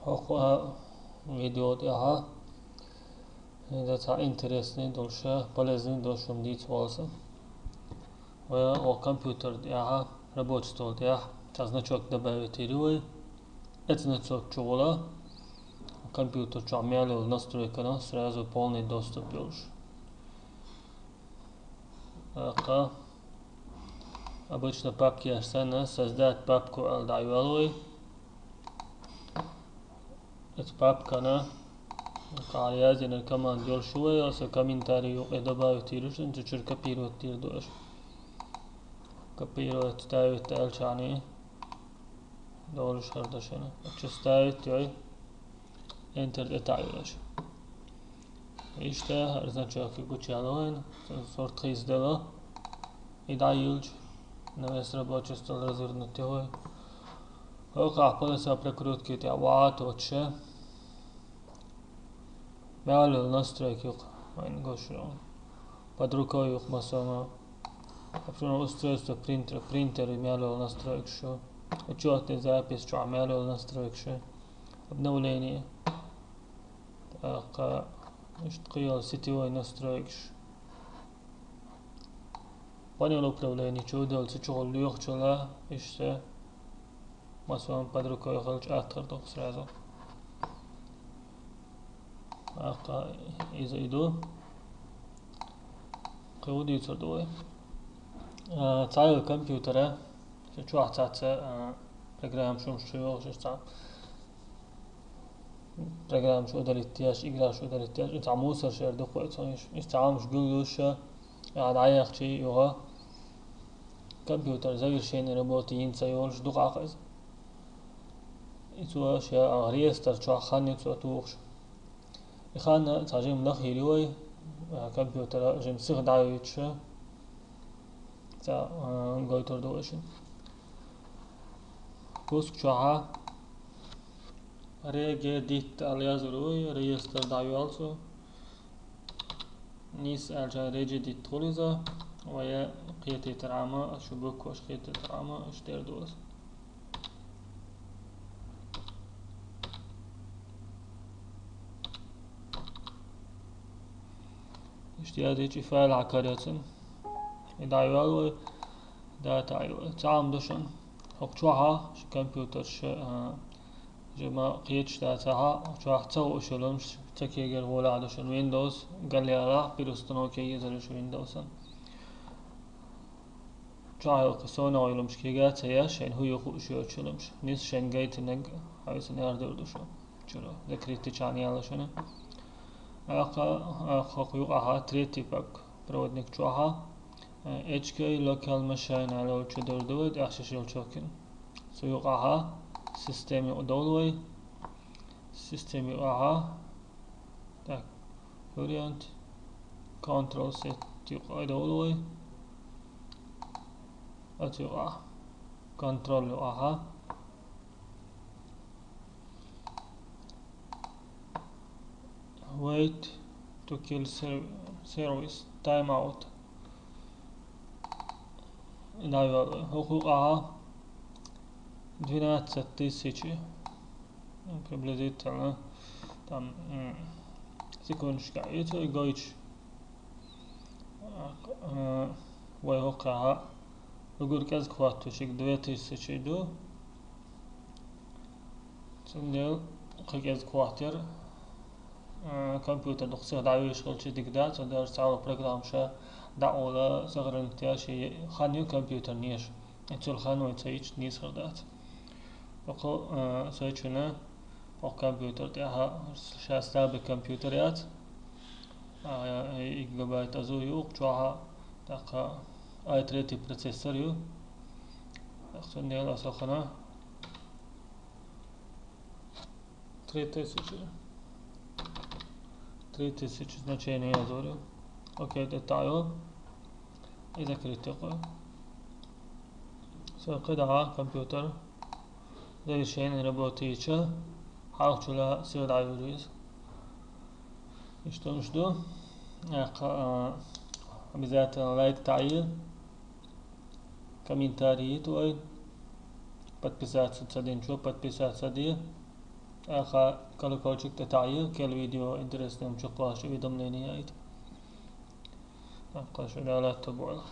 Ako видео aha da ta интересный дольше полезный дольше мдить волосы. О компьютер aha рабочий стол та значок добавить ирой. Это значок чула. Компьютер чамяли настройка сразу полный доступ już. Обычно папки Арсена создать папку Aldaivaloy. Эта папка قاعد كمان ديال شوية أو كومنتاري يدبا يتيرش أنت تشر كبيرو تير دوش كبيرو تتاوي تال شاني دولش هردشنا تشستاوي تيوي انتر اتاويش إيشتا هرزنا شاكي كوچالوين صورت خيز دلا إدايلج نويس رباچستال развернутый هو قاعد سا прокрутки تاوات وتشه Мялил настройки под рукой масома. Устройство принтер мялил настройки шо. Учетный запись что мялил настройки шо. Обновление. Так, что сетевой настройки шо. Понял управление что делать что лёг чела иште. Масома под рукой халч атхар сразу. إذا إدو قودي تردوي تعال الكمبيوتر شو واحد برنامج شو تاع برنامج شو دليتياش إقرا شو دليتياش أنت عموسر شير دقوة إيش تعامل جوجلش يعني عيق شيء يوها كمبيوتر زي شيء روبوتي ينسى يولش دقائق إتوا شيء ريستر شو خاني توش إخانا تاجم نخي لوي كمبيوتر جم سيغ دايتش تا غويتر دوشن بوسك شوها ريجي ديت اليازروي ريستر دايوالسو نيس الجا ريجي ديت توليزا ويا قيتي ترعما شبوك وش قيتي ترعما اشتير دوس اشتيادي فايل عكارياتن دايوالو داتا تعام دوشن حقوها ش كمبيوتر ش جما قيتش داتها شو تو شلونش تكيجر ولا دوشن ويندوز قال لي راح بيرستنو كي يزلش ويندوزن جاي قصونا ويلمش كيجات هي شين هو يخو شو شلونش نيس شين جيت نج عايز نيردو دوشو شلو ذكرتي كان يلا شنو خاق يقعها تريتي باك проводник чуаха HK local machine على چدور دوید اخشش چوکن سو يقعها سيستم يقدولوي سيستم يقعها tak variant control set يقعدولوي اتيقع control يقعها wait to kill service timeout حقوقها 12 тысячи приблизительно там секундочка это гойч وحقوقها يقول كذا كواتوشك 2000 دو تندل كذا كواتر كمبيوتر دقيق دعوي يشغل شي دقيقة تقدر تعمل برنامج دعوة صغر نتياشي خانيو كمبيوتر نيش انتو خانو يتسيج نيس خردات وقو سيجنا او كمبيوتر تاها شاستا بكمبيوترات جيجابايت ازو يوق جوها تاقا اي 3 بروسيسور يو اختن ديال اسخنا 3000 значение азорю окей детайло и закрыть такое سأقدها كمبيوتر زي شين ربوتيشة حاول شلا سير دايوريز اشتو مشدو обязательно лайк تعيل комментарии твой подписаться цадин что подписаться ди آخر كل كوتشك تتعيق كل فيديو إنترستنج مشوق باش فيديو منيني أيت أقاش على تبوله